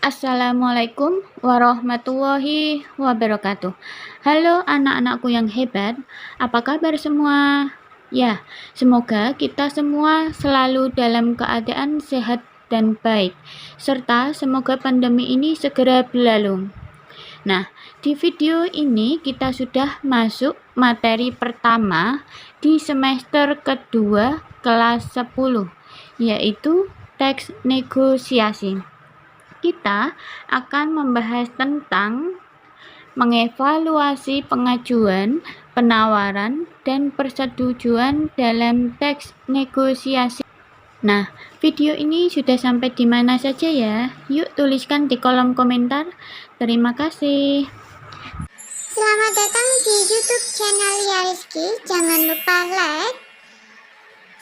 Assalamualaikum warahmatullahi wabarakatuh. Halo anak-anakku yang hebat, apa kabar semua? Ya, semoga kita semua selalu dalam keadaan sehat dan baik, serta semoga pandemi ini segera berlalu. Nah, di video ini kita sudah masuk materi pertama di semester kedua kelas 10, yaitu teks negosiasi. Kita akan membahas tentang mengevaluasi pengajuan, penawaran, dan persetujuan dalam teks negosiasi. Nah, video ini sudah sampai di mana saja ya? Yuk tuliskan di kolom komentar. Terima kasih. Selamat datang di YouTube channel Yariski. Jangan lupa like,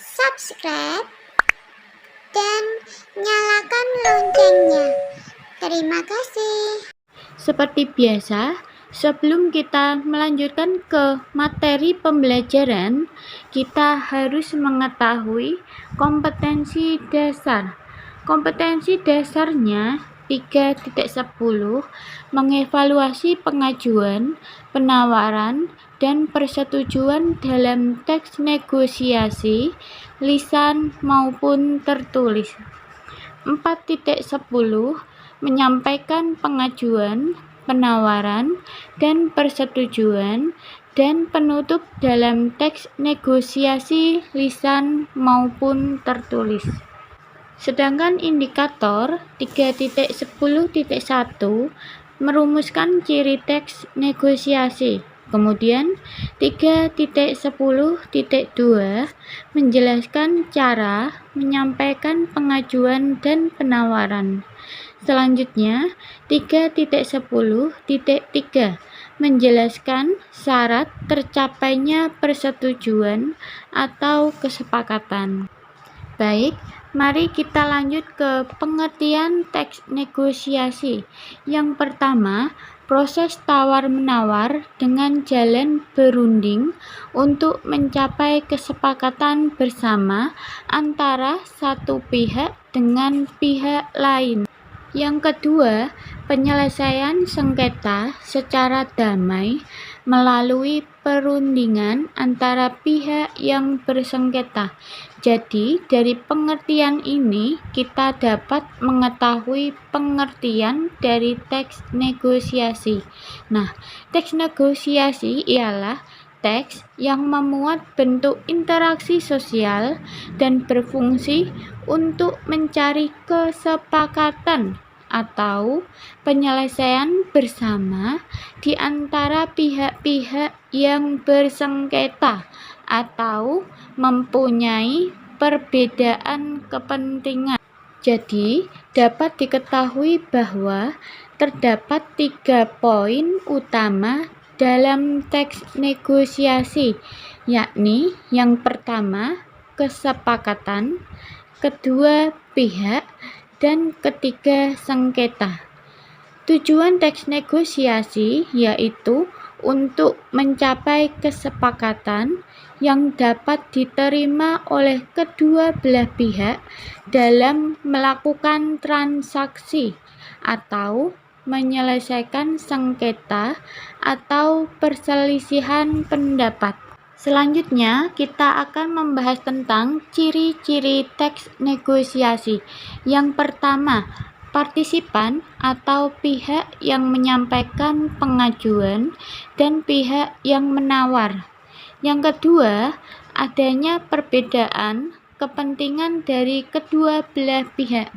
subscribe, dan nyalakan loncengnya. Terima kasih. Seperti biasa, sebelum kita melanjutkan ke materi pembelajaran, kita harus mengetahui kompetensi dasar. Kompetensi dasarnya 3.10 mengevaluasi pengajuan, penawaran, dan persetujuan dalam teks negosiasi, lisan maupun tertulis. 4.10 menyampaikan pengajuan, penawaran, dan persetujuan, dan penutup dalam teks negosiasi lisan maupun tertulis. Sedangkan indikator 3.10.1 merumuskan ciri teks negosiasi. Kemudian 3.10.2 menjelaskan cara menyampaikan pengajuan dan penawaran. Selanjutnya 3.10.3 menjelaskan syarat tercapainya persetujuan atau kesepakatan. Baik, mari kita lanjut ke pengertian teks negosiasi. Yang pertama, proses tawar-menawar dengan jalan berunding untuk mencapai kesepakatan bersama antara satu pihak dengan pihak lain. Yang kedua, penyelesaian sengketa secara damai melalui perundingan antara pihak yang bersengketa. Jadi, dari pengertian ini kita dapat mengetahui pengertian dari teks negosiasi. Nah, teks negosiasi ialah teks yang memuat bentuk interaksi sosial dan berfungsi untuk mencari kesepakatan atau penyelesaian bersama di antara pihak-pihak yang bersengketa atau mempunyai perbedaan kepentingan. Jadi, dapat diketahui bahwa terdapat 3 poin utama dalam teks negosiasi, yakni yang pertama, kesepakatan, kedua, pihak, dan ketiga, sengketa. Tujuan teks negosiasi yaitu untuk mencapai kesepakatan yang dapat diterima oleh kedua belah pihak dalam melakukan transaksi atau menyelesaikan sengketa atau perselisihan pendapat. Selanjutnya, kita akan membahas tentang ciri-ciri teks negosiasi. Yang pertama, partisipan atau pihak yang menyampaikan pengajuan dan pihak yang menawar. Yang kedua, adanya perbedaan kepentingan dari kedua belah pihak.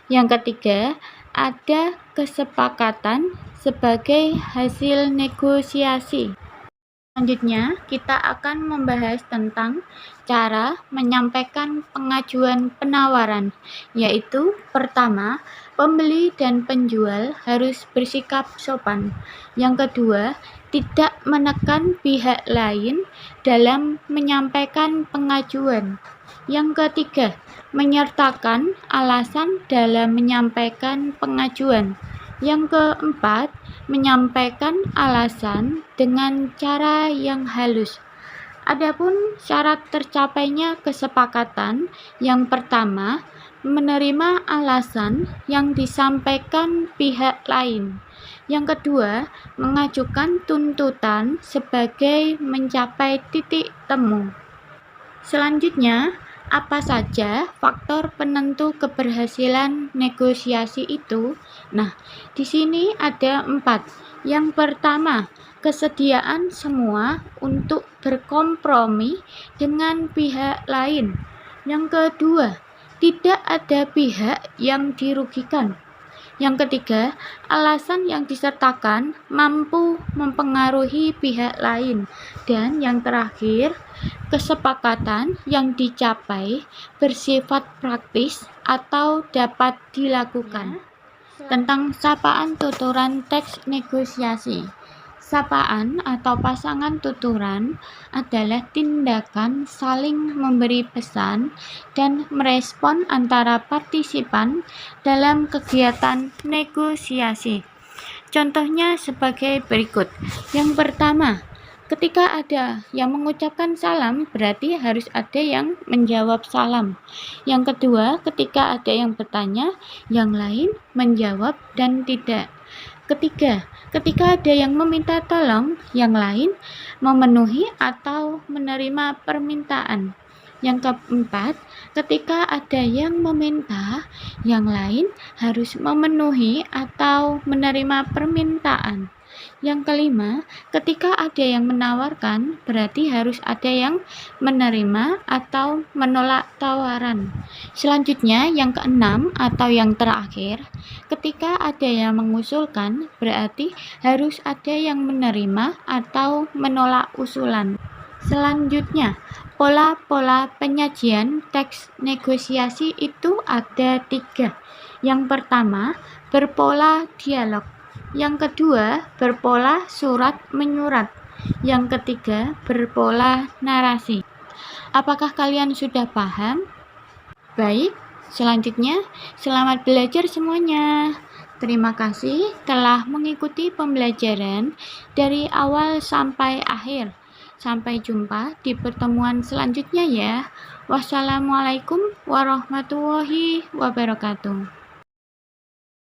Yang ketiga, ada kesepakatan sebagai hasil negosiasi. Selanjutnya, kita akan membahas tentang cara menyampaikan pengajuan penawaran, yaitu pertama, pembeli dan penjual harus bersikap sopan. Yang kedua, tidak menekan pihak lain dalam menyampaikan pengajuan. Yang ketiga, menyertakan alasan dalam menyampaikan pengajuan. Yang keempat, menyampaikan alasan dengan cara yang halus. Adapun syarat tercapainya kesepakatan, yang pertama, menerima alasan yang disampaikan pihak lain. Yang kedua, mengajukan tuntutan sebagai mencapai titik temu. Selanjutnya, apa saja faktor penentu keberhasilan negosiasi itu? Nah, di sini ada 4. Yang pertama, kesediaan semua untuk berkompromi dengan pihak lain. Yang kedua, tidak ada pihak yang dirugikan. Yang ketiga, alasan yang disertakan mampu mempengaruhi pihak lain. Dan yang terakhir, kesepakatan yang dicapai bersifat praktis atau dapat dilakukan. Tentang sapaan tuturan teks negosiasi. Sapaan atau pasangan tuturan adalah tindakan saling memberi pesan dan merespon antara partisipan dalam kegiatan negosiasi. Contohnya sebagai berikut. Yang pertama, ketika ada yang mengucapkan salam, berarti harus ada yang menjawab salam. Yang kedua, ketika ada yang bertanya, yang lain menjawab dan tidak. Ketiga, ketika ada yang meminta tolong, yang lain memenuhi atau menerima permintaan. Yang keempat, ketika ada yang meminta, yang lain harus memenuhi atau menerima permintaan. Yang kelima, ketika ada yang menawarkan, berarti harus ada yang menerima atau menolak tawaran. Selanjutnya, yang keenam atau yang terakhir, ketika ada yang mengusulkan, berarti harus ada yang menerima atau menolak usulan. Selanjutnya, pola-pola penyajian teks negosiasi itu ada 3. Yang pertama, berpola dialog. Yang kedua, berpola surat menyurat. Yang ketiga, berpola narasi. Apakah kalian sudah paham? Baik, selanjutnya selamat belajar semuanya. Terima kasih telah mengikuti pembelajaran dari awal sampai akhir. Sampai jumpa di pertemuan selanjutnya ya. Wassalamualaikum warahmatullahi wabarakatuh.